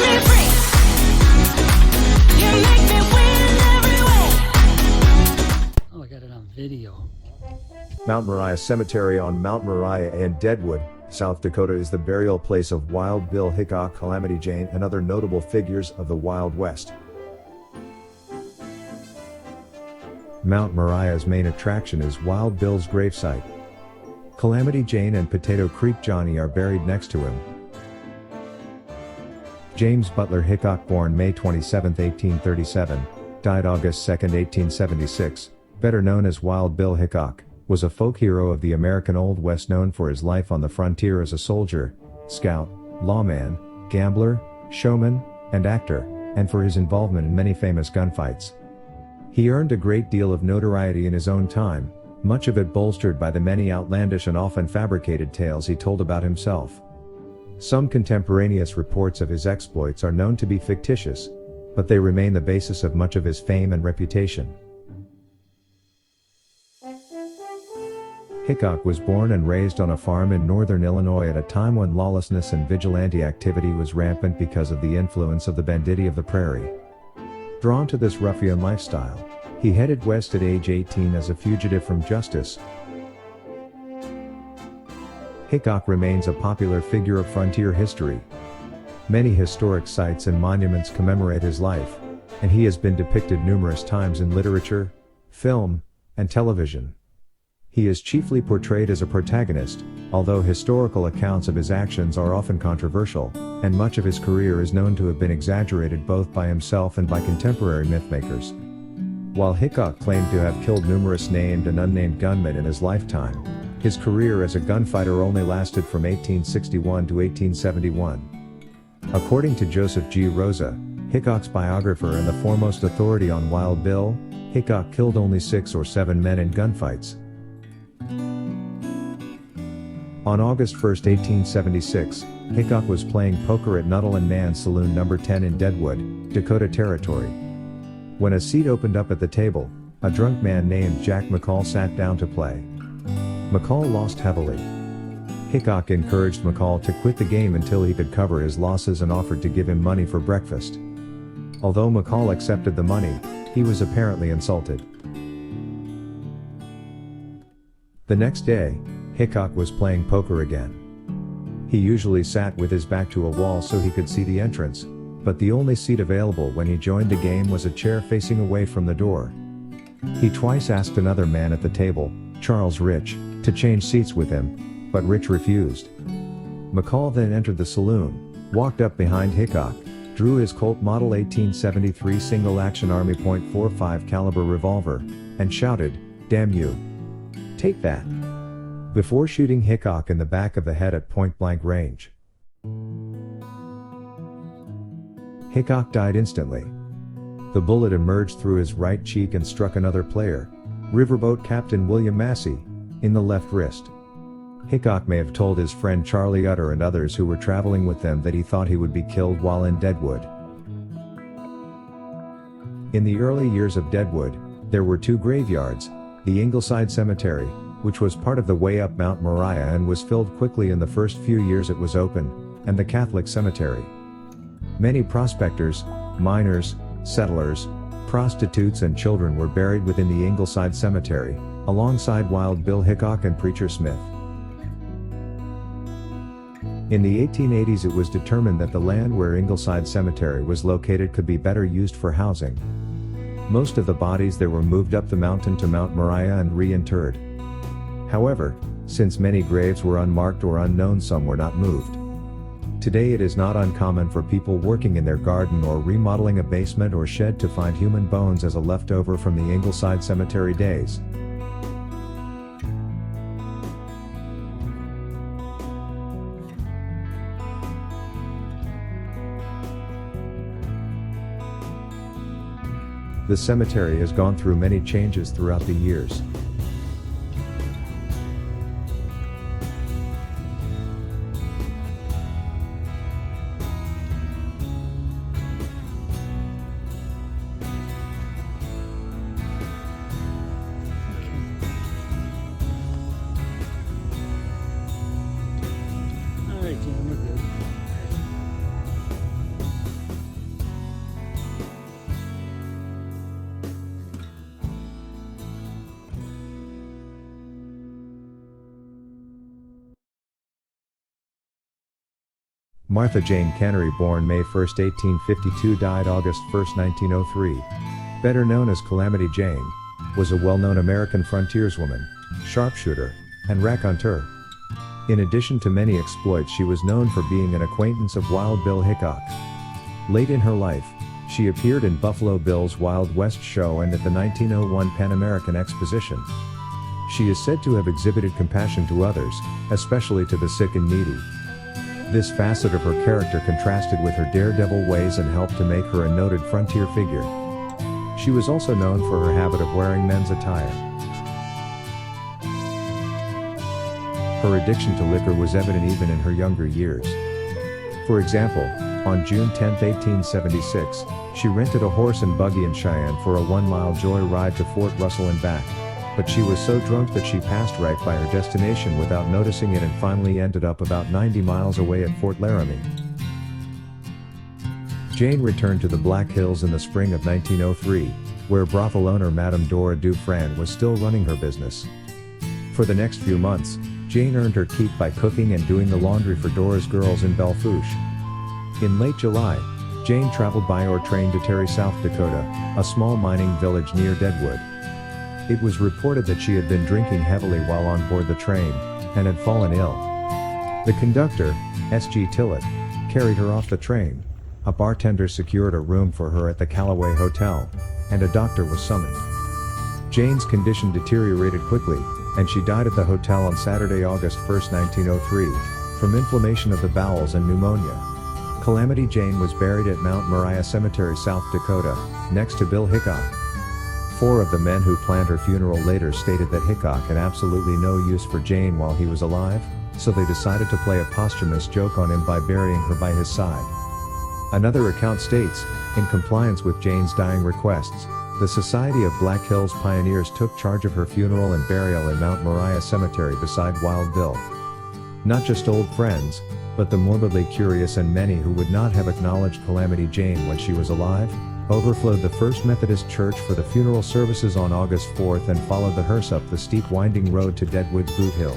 me free. You make me win every way. Oh, I got it on video. Mount Moriah Cemetery on Mount Moriah in Deadwood, South Dakota is the burial place of Wild Bill Hickok, Calamity Jane, and other notable figures of the Wild West. Mount Moriah's main attraction is Wild Bill's gravesite. Calamity Jane and Potato Creek Johnny are buried next to him. James Butler Hickok, born May 27, 1837, died August 2, 1876, better known as Wild Bill Hickok, was a folk hero of the American Old West, known for his life on the frontier as a soldier, scout, lawman, gambler, showman, and actor, and for his involvement in many famous gunfights. He earned a great deal of notoriety in his own time, much of it bolstered by the many outlandish and often fabricated tales he told about himself. Some contemporaneous reports of his exploits are known to be fictitious, but they remain the basis of much of his fame and reputation. Hickok was born and raised on a farm in northern Illinois at a time when lawlessness and vigilante activity was rampant because of the influence of the banditti of the prairie. Drawn to this ruffian lifestyle, he headed west at age 18 as a fugitive from justice. Hickok remains a popular figure of frontier history. Many historic sites and monuments commemorate his life, and he has been depicted numerous times in literature, film, and television. He is chiefly portrayed as a protagonist, although historical accounts of his actions are often controversial, and much of his career is known to have been exaggerated both by himself and by contemporary mythmakers. While Hickok claimed to have killed numerous named and unnamed gunmen in his lifetime, his career as a gunfighter only lasted from 1861 to 1871. According to Joseph G. Rosa, Hickok's biographer and the foremost authority on Wild Bill, Hickok killed only 6 or 7 men in gunfights. On August 1, 1876, Hickok was playing poker at Nuttall and Nan's Saloon No. 10 in Deadwood, Dakota Territory. When a seat opened up at the table, a drunk man named Jack McCall sat down to play. McCall lost heavily. Hickok encouraged McCall to quit the game until he could cover his losses and offered to give him money for breakfast. Although McCall accepted the money, he was apparently insulted. The next day, Hickok was playing poker again. He usually sat with his back to a wall so he could see the entrance, but the only seat available when he joined the game was a chair facing away from the door. He twice asked another man at the table, Charles Rich, to change seats with him, but Rich refused. McCall then entered the saloon, walked up behind Hickok, drew his Colt Model 1873 single-action Army .45 caliber revolver, and shouted, "Damn you! Take that!" before shooting Hickok in the back of the head at point-blank range. Hickok died instantly. The bullet emerged through his right cheek and struck another player, riverboat captain William Massey, in the left wrist. Hickok may have told his friend Charlie Utter and others who were traveling with them that he thought he would be killed while in Deadwood. In the early years of Deadwood, there were 2 graveyards, the Ingleside Cemetery, which was part of the way up Mount Moriah and was filled quickly in the first few years it was open, and the Catholic Cemetery. Many prospectors, miners, settlers, prostitutes and children were buried within the Ingleside Cemetery, alongside Wild Bill Hickok and Preacher Smith. In the 1880s it was determined that the land where Ingleside Cemetery was located could be better used for housing. Most of the bodies there were moved up the mountain to Mount Moriah and reinterred. However, since many graves were unmarked or unknown, some were not moved. Today it is not uncommon for people working in their garden or remodeling a basement or shed to find human bones as a leftover from the Ingleside Cemetery days. The cemetery has gone through many changes throughout the years. All right, Jim, we're good. Martha Jane Cannery, born May 1, 1852, died August 1, 1903, better known as Calamity Jane, was a well-known American frontierswoman, sharpshooter, and raconteur. In addition to many exploits, she was known for being an acquaintance of Wild Bill Hickok. Late in her life, she appeared in Buffalo Bill's Wild West show and at the 1901 Pan American Exposition. She is said to have exhibited compassion to others, especially to the sick and needy. This facet of her character contrasted with her daredevil ways and helped to make her a noted frontier figure. She was also known for her habit of wearing men's attire. Her addiction to liquor was evident even in her younger years. For example, on June 10, 1876, she rented a horse and buggy in Cheyenne for a 1-mile joy ride to Fort Russell and back, but she was so drunk that she passed right by her destination without noticing it and finally ended up about 90 miles away at Fort Laramie. Jane returned to the Black Hills in the spring of 1903, where brothel owner Madame Dora Dufresne was still running her business. For the next few months, Jane earned her keep by cooking and doing the laundry for Dora's girls in Belle Fourche. In late July, Jane traveled by or train to Terry, South Dakota, a small mining village near Deadwood. It was reported that she had been drinking heavily while on board the train, and had fallen ill. The conductor, S.G. Tillett, carried her off the train. A bartender secured a room for her at the Callaway Hotel, and a doctor was summoned. Jane's condition deteriorated quickly, and she died at the hotel on Saturday, August 1, 1903, from inflammation of the bowels and pneumonia. Calamity Jane was buried at Mount Moriah Cemetery, South Dakota, next to Bill Hickok. 4 of the men who planned her funeral later stated that Hickok had absolutely no use for Jane while he was alive, so they decided to play a posthumous joke on him by burying her by his side. Another account states, in compliance with Jane's dying requests, the Society of Black Hills Pioneers took charge of her funeral and burial in Mount Moriah Cemetery beside Wild Bill. Not just old friends, but the morbidly curious and many who would not have acknowledged Calamity Jane when she was alive, overflowed the First Methodist Church for the funeral services on August 4 and followed the hearse up the steep winding road to Deadwood's Boot Hill.